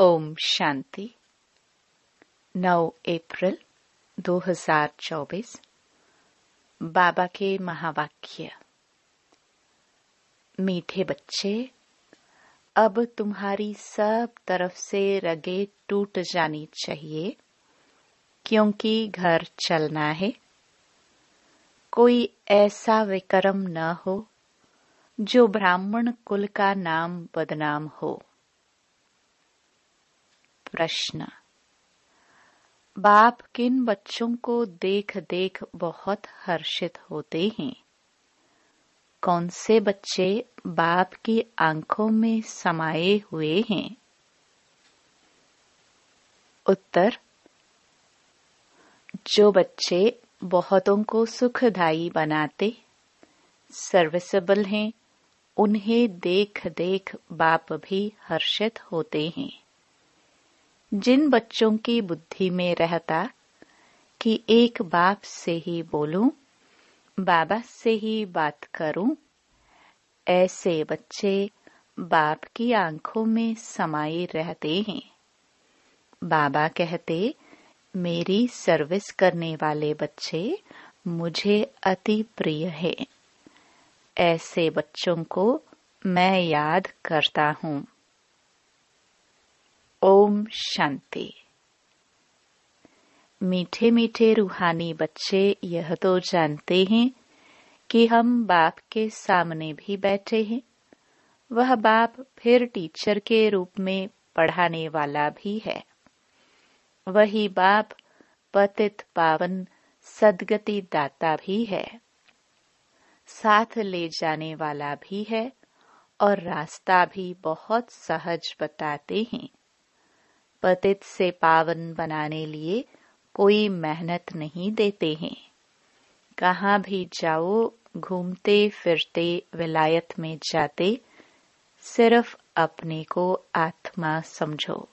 ओम शांति। 9 अप्रैल 2024। बाबा के महावाक्य। मीठे बच्चे, अब तुम्हारी सब तरफ से रगें टूट जानी चाहिए, क्योंकि घर चलना है। कोई ऐसा विक्रम न हो जो ब्राह्मण कुल का नाम बदनाम हो। प्रश्न। बाप किन बच्चों को देख देख बहुत हर्षित होते हैं? कौन से बच्चे बाप की आंखों में समाये हुए हैं? उत्तर। जो बच्चे बहुतों को सुखदायी बनाते, सर्विसेबल हैं, उन्हें देख देख बाप भी हर्षित होते हैं। जिन बच्चों की बुद्धि में रहता कि एक बाप से ही बोलूं, बाबा से ही बात करूं, ऐसे बच्चे बाप की आंखों में समाये रहते हैं। बाबा कहते, मेरी सर्विस करने वाले बच्चे मुझे अति प्रिय है। ऐसे बच्चों को मैं याद करता हूँ। ओम शांति। मीठे मीठे रूहानी बच्चे यह तो जानते हैं कि हम बाप के सामने भी बैठे हैं। वह बाप फिर टीचर के रूप में पढ़ाने वाला भी है। वही बाप पतित पावन सद्गति दाता भी है, साथ ले जाने वाला भी है और रास्ता भी बहुत सहज बताते हैं। पतित से पावन बनाने लिए कोई मेहनत नहीं देते हैं। कहाँ भी जाओ, घूमते फिरते विलायत में जाते, सिर्फ अपने को आत्मा समझो।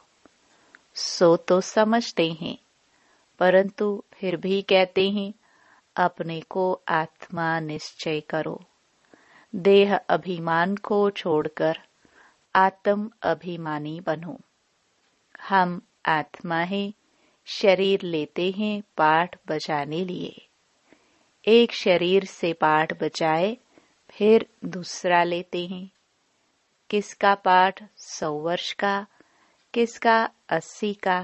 सो तो समझते हैं, परंतु फिर भी कहते हैं अपने को आत्मा निश्चय करो। देह अभिमान को छोड़कर आत्म अभिमानी बनो। हम आत्मा हैं, शरीर लेते हैं पाठ बजाने लिए। एक शरीर से पाठ बजाए फिर दूसरा लेते हैं। किसका पाठ 100 वर्ष का, किसका 80 का,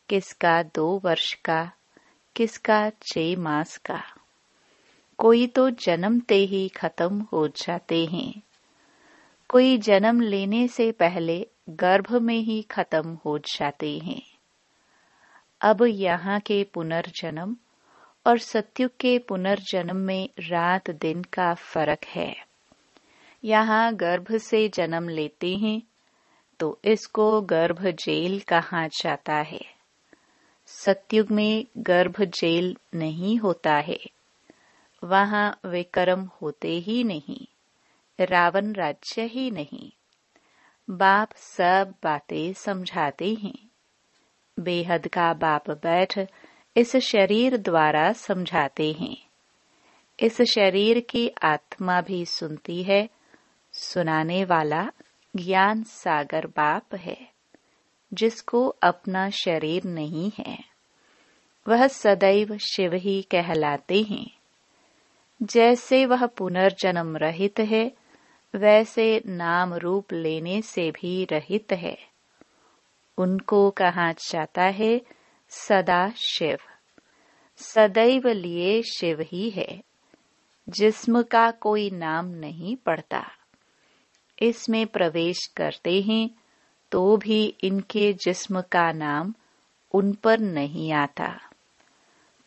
किसका 2 वर्ष का, किसका 6 मास का। कोई तो जन्मते ही खत्म हो जाते हैं। कोई जन्म लेने से पहले गर्भ में ही खत्म हो जाते हैं। अब यहाँ के पुनर्जन्म और सत्युग के पुनर्जन्म में रात दिन का फर्क है। यहाँ गर्भ से जन्म लेते हैं तो इसको गर्भ जेल कहा जाता है। सत्युग में गर्भ जेल नहीं होता है। वहाँ विक्रम होते ही नहीं, रावण राज्य ही नहीं। बाप सब बातें समझाते हैं। बेहद का बाप बैठ इस शरीर द्वारा समझाते हैं। इस शरीर की आत्मा भी सुनती है। सुनाने वाला ज्ञान सागर बाप है, जिसको अपना शरीर नहीं है। वह सदैव शिव ही कहलाते हैं। जैसे वह पुनर्जन्म रहित है, वैसे नाम रूप लेने से भी रहित है। उनको कहा जाता है सदा शिव। सदैव लिए शिव ही है। जिस्म का कोई नाम नहीं पड़ता। इसमें प्रवेश करते हैं तो भी इनके जिस्म का नाम उन पर नहीं आता।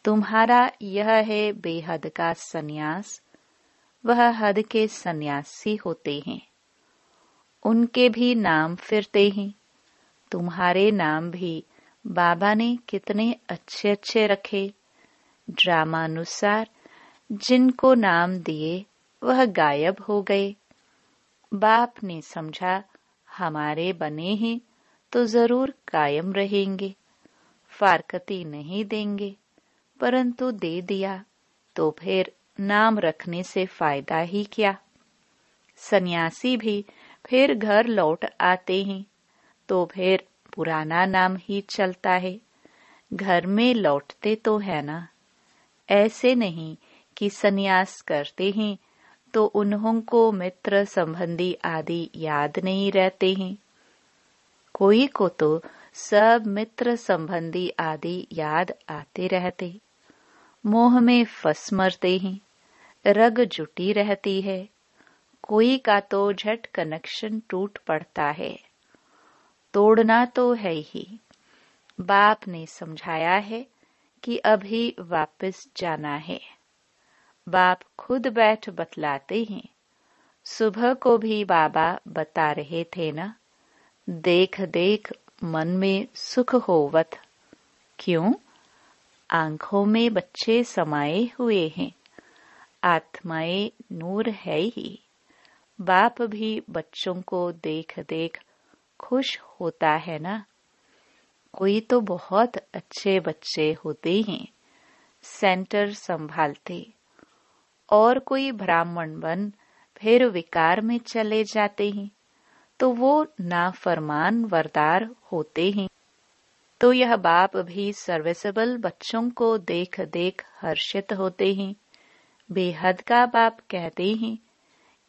तुम्हारा यह है बेहद का सन्यास। वह हद के सन्यासी होते हैं। उनके भी नाम फिरते हैं। तुम्हारे नाम भी बाबा ने कितने अच्छे अच्छे रखे। ड्रामानुसार जिनको नाम दिए वह गायब हो गए। बाप ने समझा हमारे बने हैं तो जरूर कायम रहेंगे। फारकती नहीं देंगे, परंतु दे दिया तो फिर नाम रखने से फायदा ही क्या। सन्यासी भी फिर घर लौट आते हैं तो फिर पुराना नाम ही चलता है, घर में लौटते तो है ना। ऐसे नहीं कि सन्यास करते हैं तो उन्हों को मित्र संबंधी आदि याद नहीं रहते हैं। कोई को तो सब मित्र संबंधी आदि याद आते रहते, मोह में फंस मरते हैं, रग जुटी रहती है। कोई का तो झट कनेक्शन टूट पड़ता है। तोड़ना तो है ही। बाप ने समझाया है कि अभी वापस जाना है। बाप खुद बैठ बतलाते हैं। सुबह को भी बाबा बता रहे थे ना, देख देख मन में सुख होवत। क्यों? आंखों में बच्चे समाये हुए हैं, आत्माएं नूर है ही। बाप भी बच्चों को देख देख खुश होता है ना। कोई तो बहुत अच्छे बच्चे होते हैं, सेंटर संभालते, और कोई ब्राह्मण बन फिर विकार में चले जाते हैं तो वो नाफरमान वरदार होते हैं। तो यह बाप भी सर्विसेबल बच्चों को देख देख हर्षित होते हैं। बेहद का बाप कहते हैं,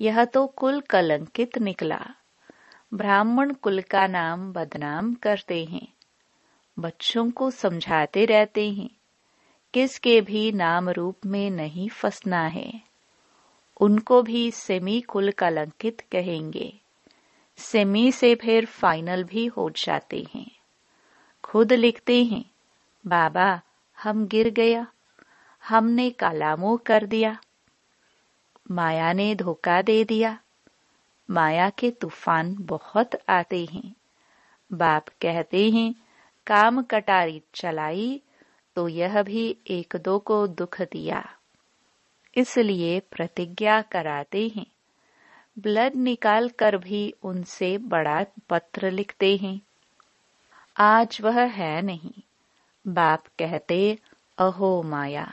यह तो कुल कलंकित निकला। ब्राह्मण कुल का नाम बदनाम करते हैं। बच्चों को समझाते रहते हैं, किसके भी नाम रूप में नहीं फंसना है। उनको भी सेमी कुल कलंकित कहेंगे। सेमी से फिर फाइनल भी हो जाते हैं। खुद लिखते हैं, बाबा हम गिर गया, हमने काला मुंह कर दिया, माया ने धोखा दे दिया। माया के तूफान बहुत आते हैं। बाप कहते हैं, काम कटारी चलाई तो यह भी एक दो को दुख दिया। इसलिए प्रतिज्ञा कराते हैं। ब्लड निकाल कर भी उनसे बड़ा पत्र लिखते हैं। आज वह है नहीं। बाप कहते, अहो माया,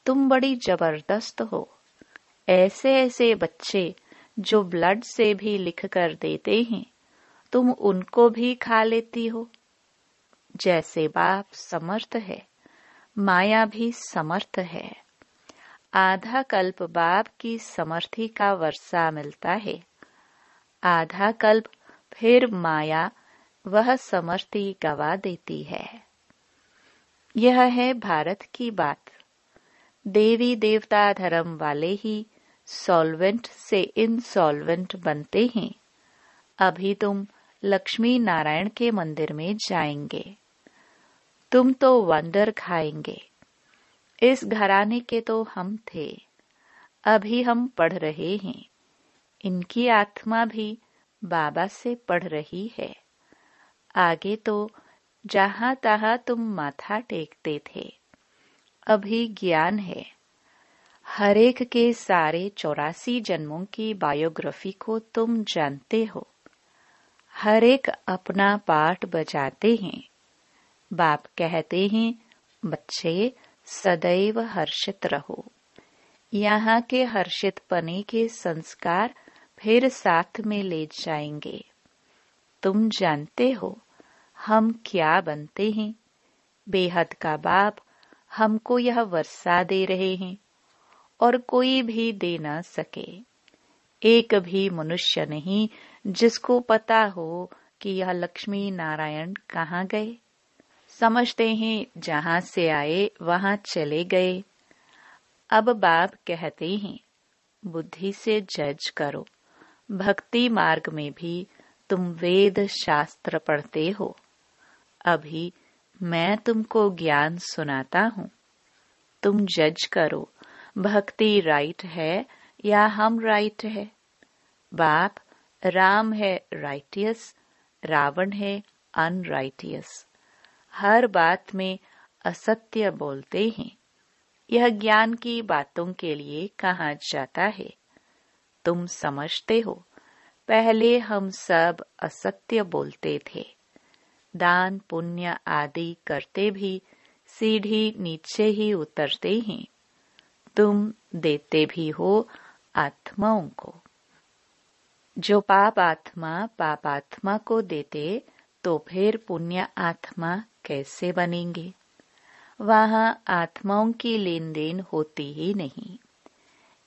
तुम बड़ी जबरदस्त हो। ऐसे ऐसे बच्चे जो ब्लड से भी लिख कर देते हैं, तुम उनको भी खा लेती हो। जैसे बाप समर्थ है, माया भी समर्थ है। आधा कल्प बाप की समर्थी का वर्षा मिलता है, आधा कल्प फिर माया वह समर्थी गवा देती है। यह है भारत की बात। देवी देवता धर्म वाले ही सॉल्वेंट से इनसॉल्वेंट बनते हैं। अभी तुम लक्ष्मी नारायण के मंदिर में जाएंगे, तुम तो वंडर खाएंगे। इस घराने के तो हम थे, अभी हम पढ़ रहे हैं। इनकी आत्मा भी बाबा से पढ़ रही है। आगे तो जहां तहां तुम माथा टेकते थे, अभी ज्ञान है। हर एक के सारे 84 जन्मों की बायोग्राफी को तुम जानते हो। हर एक अपना पार्ट बजाते हैं। बाप कहते हैं, बच्चे सदैव हर्षित रहो। यहाँ के हर्षित पने के संस्कार फिर साथ में ले जाएंगे। तुम जानते हो हम क्या बनते हैं। बेहद का बाप हमको यह वर्षा दे रहे हैं और कोई भी दे न सके। एक भी मनुष्य नहीं जिसको पता हो कि यह लक्ष्मी नारायण कहाँ गए। समझते हैं जहां से आए वहां चले गए। अब बाप कहते हैं, बुद्धि से जज करो। भक्ति मार्ग में भी तुम वेद शास्त्र पढ़ते हो। अभी मैं तुमको ज्ञान सुनाता हूँ, तुम जज करो भक्ति राइट है या हम राइट है। बाप राम है राइटियस, रावण है अनराइटियस। हर बात में असत्य बोलते हैं। यह ज्ञान की बातों के लिए कहा जाता है। तुम समझते हो, पहले हम सब असत्य बोलते थे। दान पुण्य आदि करते भी सीढ़ी नीचे ही उतरते हैं। तुम देते भी हो आत्माओं को। जो पाप आत्मा को देते तो फिर पुण्य आत्मा कैसे बनेंगे? वहां आत्माओं की लेन देन होती ही नहीं।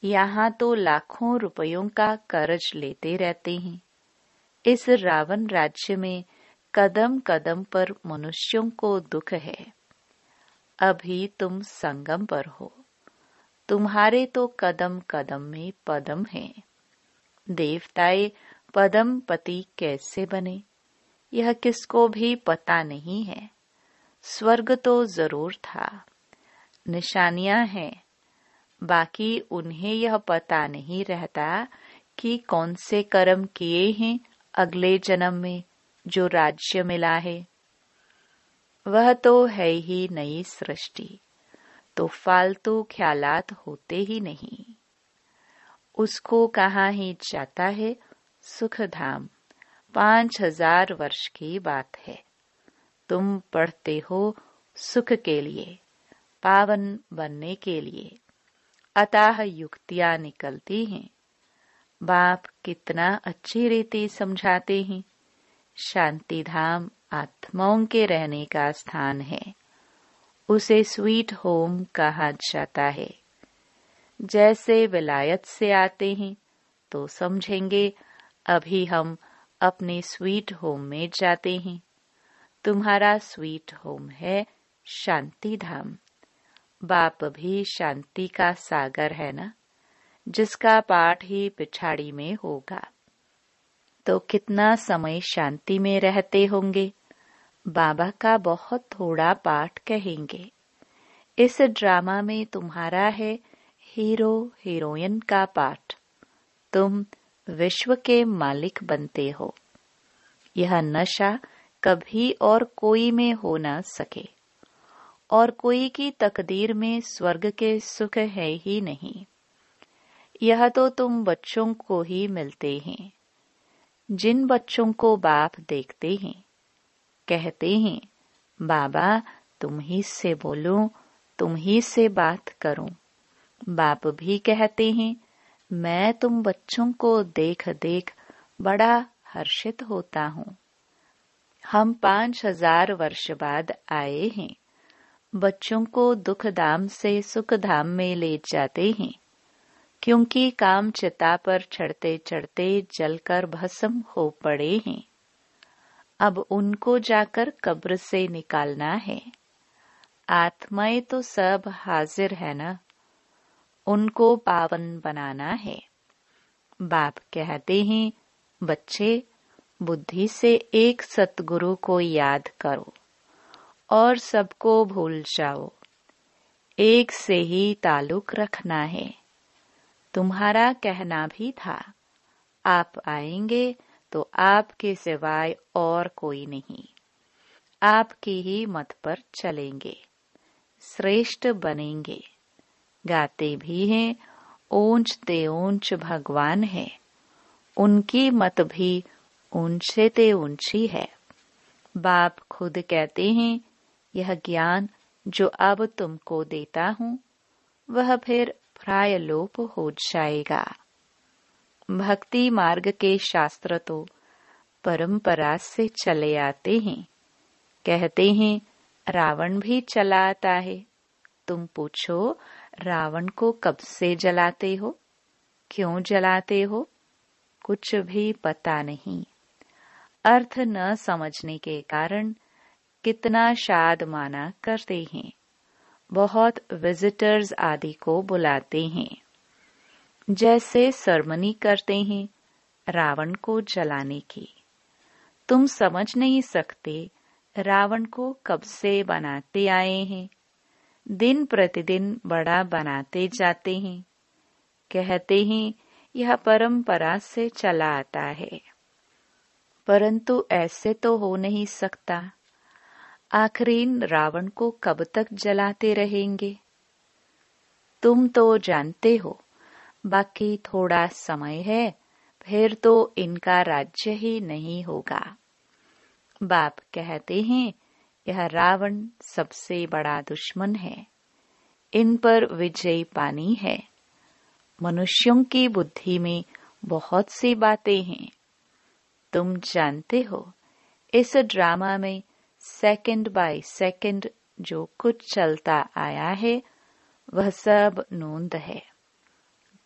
यहाँ तो लाखों रुपयों का कर्ज लेते रहते हैं। इस रावण राज्य में कदम कदम पर मनुष्यों को दुख है। अभी तुम संगम पर हो, तुम्हारे तो कदम कदम में पदम है। देवताए पदम पति कैसे बने, यह किसको भी पता नहीं है। स्वर्ग तो जरूर था, निशानियां हैं, बाकी उन्हें यह पता नहीं रहता कि कौन से कर्म किए हैं अगले जन्म में जो राज्य मिला है। वह तो है ही नई सृष्टि, तो फालतू ख्यालात होते ही नहीं। उसको कहाँ ही जाता है सुख धाम। 5000 वर्ष की बात है। तुम पढ़ते हो सुख के लिए, पावन बनने के लिए, अतः युक्तियां निकलती हैं। बाप कितना अच्छी रीति समझाते हैं। शांति धाम आत्माओं के रहने का स्थान है, उसे स्वीट होम कहा जाता है। जैसे विलायत से आते हैं तो समझेंगे अभी हम अपने स्वीट होम में जाते हैं। तुम्हारा स्वीट होम है शांति धाम। बाप भी शांति का सागर है ना, जिसका पाठ ही पिछाड़ी में होगा। तो कितना समय शांति में रहते होंगे। बाबा का बहुत थोड़ा पाठ कहेंगे। इस ड्रामा में तुम्हारा है हीरो हीरोइन का पाठ। तुम विश्व के मालिक बनते हो। यह नशा कभी और कोई में हो न सके, और कोई की तकदीर में स्वर्ग के सुख है ही नहीं। यह तो तुम बच्चों को ही मिलते हैं। जिन बच्चों को बाप देखते हैं, कहते हैं बाबा तुम ही से बोलूं, तुम ही से बात करूं। बाप भी कहते हैं मैं तुम बच्चों को देख देख बड़ा हर्षित होता हूं। हम 5000 वर्ष बाद आए हैं। बच्चों को दुख धाम से सुख धाम में ले जाते हैं, क्योंकि काम चिता पर चढ़ते चढ़ते जलकर भस्म हो पड़े हैं। अब उनको जाकर कब्र से निकालना है। आत्माएं तो सब हाजिर है ना, उनको पावन बनाना है। बाप कहते हैं बच्चे बुद्धि से एक सतगुरु को याद करो और सबको भूल जाओ। एक से ही ताल्लुक रखना है। तुम्हारा कहना भी था आप आएंगे तो आपके सिवाय और कोई नहीं। आपकी ही मत पर चलेंगे, श्रेष्ठ बनेंगे। गाते भी हैं ऊंच ते ऊंच भगवान है। उनकी मत भी ऊंचे ते ऊंची है। बाप खुद कहते हैं यह ज्ञान जो अब तुमको देता हूँ वह फिर प्रायलोप हो जाएगा। भक्ति मार्ग के शास्त्र तो परंपरा से चले आते हैं। कहते हैं रावण भी चला आता है। तुम पूछो रावण को कब से जलाते हो, क्यों जलाते हो? कुछ भी पता नहीं। अर्थ न समझने के कारण कितना शाद माना करते हैं। बहुत विजिटर्स आदि को बुलाते हैं। जैसे सरमनी करते हैं रावण को जलाने की। तुम समझ नहीं सकते रावण को कब से बनाते आए हैं। दिन प्रतिदिन बड़ा बनाते जाते हैं। कहते हैं यह परंपरा से चला आता है, परंतु ऐसे तो हो नहीं सकता। आखिरीन रावण को कब तक जलाते रहेंगे? तुम तो जानते हो बाकी थोड़ा समय है, फिर तो इनका राज्य ही नहीं होगा। बाप कहते हैं यह रावण सबसे बड़ा दुश्मन है। इन पर विजय पानी है। मनुष्यों की बुद्धि में बहुत सी बातें हैं। तुम जानते हो इस ड्रामा में सेकंड बाय सेकंड जो कुछ चलता आया है वह सब नोंद है।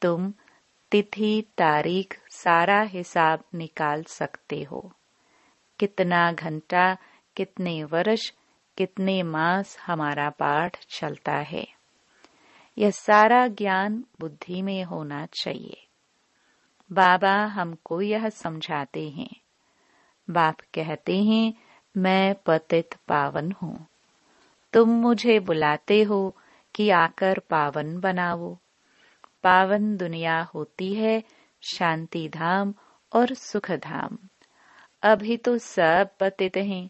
तुम तिथि तारीख सारा हिसाब निकाल सकते हो। कितना घंटा, कितने वर्ष, कितने मास हमारा पाठ चलता है, यह सारा ज्ञान बुद्धि में होना चाहिए। बाबा हमको यह समझाते हैं। बाप कहते हैं, मैं पतित पावन हूँ। तुम मुझे बुलाते हो कि आकर पावन बनाओ। पावन दुनिया होती है शांति धाम और सुख धाम। अभी तो सब पतित हैं।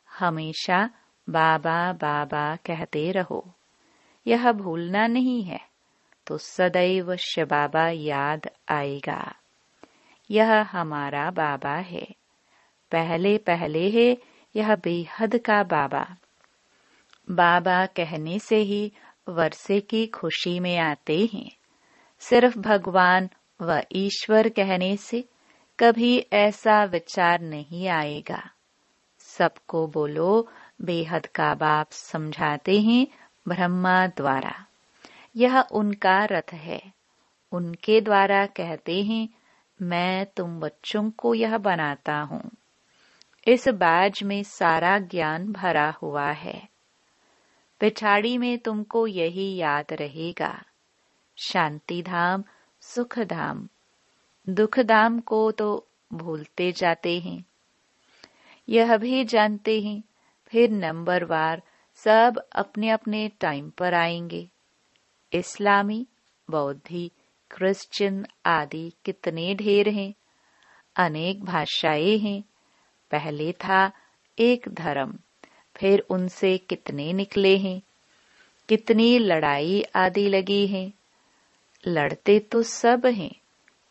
हमेशा बाबा बाबा कहते रहो, यह भूलना नहीं है तो सदैव शिव बाबा याद आएगा। यह हमारा बाबा है, पहले पहले है यह बेहद का बाबा। बाबा कहने से ही वर्षे की खुशी में आते हैं। सिर्फ भगवान व ईश्वर कहने से कभी ऐसा विचार नहीं आएगा। सबको बोलो बेहद का बाप समझाते हैं ब्रह्मा द्वारा। यह उनका रथ है। उनके द्वारा कहते हैं, मैं तुम बच्चों को यह बनाता हूँ। इस बाज में सारा ज्ञान भरा हुआ है। पिछाड़ी में तुमको यही याद रहेगा, शांति धाम, सुख धाम। दुख धाम को तो भूलते जाते हैं। यह भी जानते हैं फिर नंबरवार सब अपने अपने टाइम पर आएंगे। इस्लामी, बौद्धी, क्रिश्चियन आदि कितने ढेर हैं। अनेक भाषाएं हैं। पहले था एक धर्म, फिर उनसे कितने निकले हैं। कितनी लड़ाई आदि लगी है। लड़ते तो सब हैं,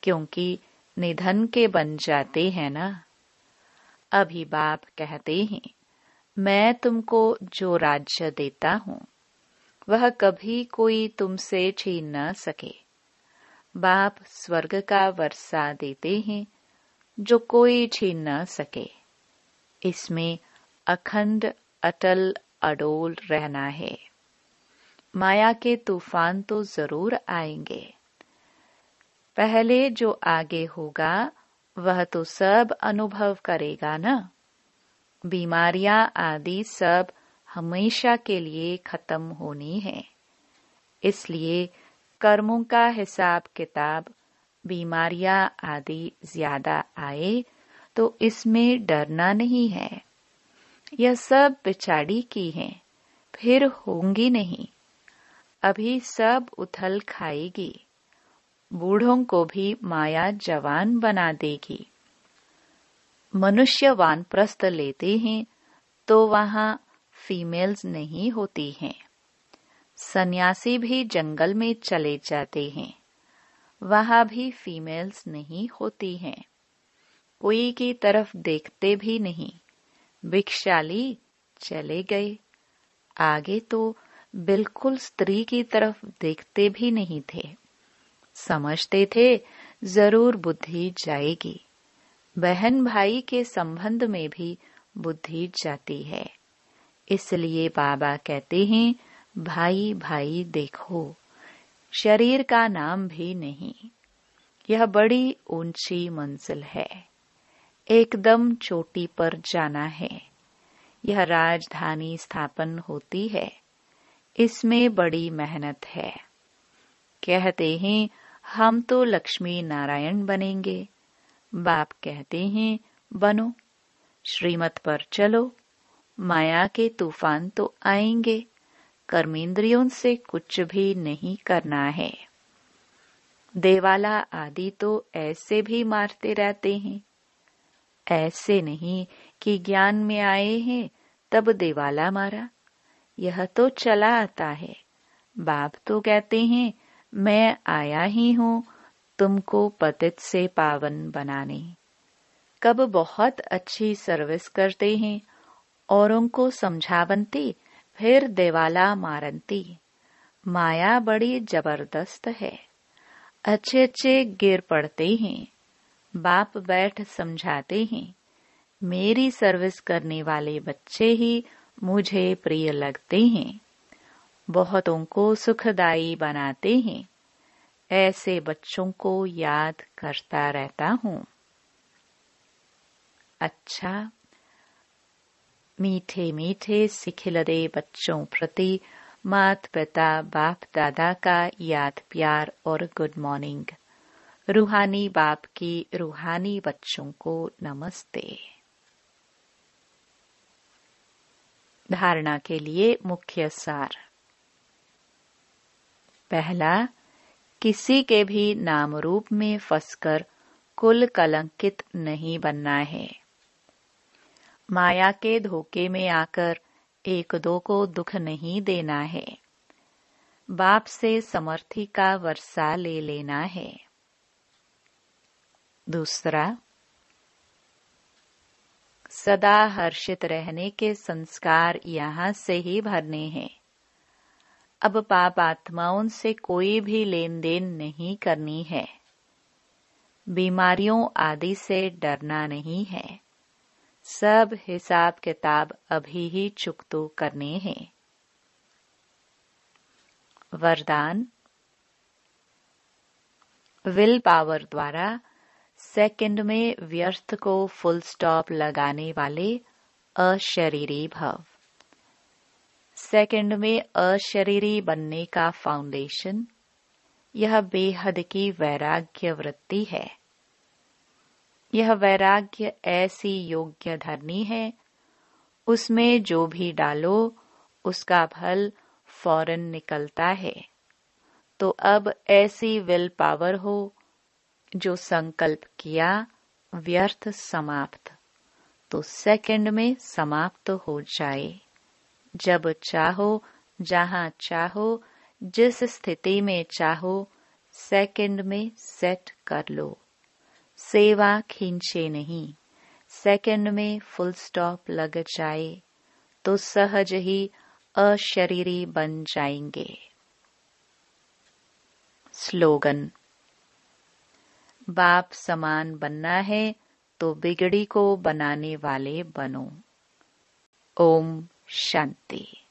क्योंकि निधन के बन जाते हैं ना। अभी बाप कहते हैं, मैं तुमको जो राज्य देता हूँ वह कभी कोई तुमसे छीन न सके। बाप स्वर्ग का वर्षा देते हैं जो कोई छीन न सके। इसमें अखंड अटल अडोल रहना है। माया के तूफान तो जरूर आएंगे। पहले जो आगे होगा वह तो सब अनुभव करेगा ना। बीमारियां आदि सब हमेशा के लिए खत्म होनी है। इसलिए कर्मों का हिसाब किताब, बीमारियां आदि ज्यादा आए तो इसमें डरना नहीं है। यह सब पिछाड़ी की हैं, फिर होंगी नहीं। अभी सब उथल खाएगी। बूढ़ों को भी माया जवान बना देगी। मनुष्य वानप्रस्थ लेते हैं तो वहां फीमेल्स नहीं होती हैं। सन्यासी भी जंगल में चले जाते हैं, वहां भी फीमेल्स नहीं होती हैं। कोई की तरफ देखते भी नहीं। भिक्षाली चले गए। आगे तो बिल्कुल स्त्री की तरफ देखते भी नहीं थे। समझते थे जरूर बुद्धि जाएगी। बहन भाई के संबंध में भी बुद्धि जाती है। इसलिए बाबा कहते हैं, भाई भाई देखो, शरीर का नाम भी नहीं। यह बड़ी ऊंची मंजिल है। एकदम चोटी पर जाना है। यह राजधानी स्थापन होती है। इसमें बड़ी मेहनत है। कहते हैं हम तो लक्ष्मी नारायण बनेंगे। बाप कहते हैं बनो, श्रीमत पर चलो। माया के तूफान तो आएंगे। कर्मेंद्रियों से कुछ भी नहीं करना है। देवाला आदि तो ऐसे भी मारते रहते हैं। ऐसे नहीं कि ज्ञान में आए हैं तब देवाला मारा। यह तो चला आता है। बाप तो कहते हैं मैं आया ही हूँ तुमको पतित से पावन बनाने। कब बहुत अच्छी सर्विस करते हैं, औरों को समझावंती, फिर देवाला मारंती। माया बड़ी जबरदस्त है। अच्छे अच्छे गिर पड़ते हैं। बाप बैठ समझाते हैं, मेरी सर्विस करने वाले बच्चे ही मुझे प्रिय लगते हैं, बहुतों को सुखदायी बनाते हैं। ऐसे बच्चों को याद करता रहता हूँ। अच्छा, मीठे मीठे सिखिलदे बच्चों प्रति माता पिता बाप दादा का याद प्यार और गुड मॉर्निंग। रूहानी बाप की रूहानी बच्चों को नमस्ते। धारणा के लिए मुख्य सार। पहला, किसी के भी नाम रूप में फंसकर कुल कलंकित नहीं बनना है। माया के धोखे में आकर एक दो को दुख नहीं देना है। बाप से समर्थी का वर्षा ले लेना है। दूसरा, सदा हर्षित रहने के संस्कार यहाँ से ही भरने हैं। अब पाप आत्माओं से कोई भी लेन देन नहीं करनी है। बीमारियों आदि से डरना नहीं है। सब हिसाब किताब अभी ही चुकतो करने हैं। वरदान, विल पावर द्वारा सेकंड में व्यर्थ को फुल स्टॉप लगाने वाले अशरीरी भव। सेकंड में अशरीरी बनने का फाउंडेशन यह बेहद की वैराग्य वृत्ति है। यह वैराग्य ऐसी योग्य धरनी है, उसमें जो भी डालो उसका फल फौरन निकलता है। तो अब ऐसी विल पावर हो जो संकल्प किया व्यर्थ समाप्त, तो सेकंड में समाप्त हो जाए। जब चाहो, जहां चाहो, जिस स्थिति में चाहो, सेकंड में सेट कर लो। सेवा खींचे नहीं, सेकंड में फुल स्टॉप लग जाए तो सहज ही अशरीरी बन जाएंगे। स्लोगन, बाप समान बनना है तो बिगड़ी को बनाने वाले बनो। ओम शांति।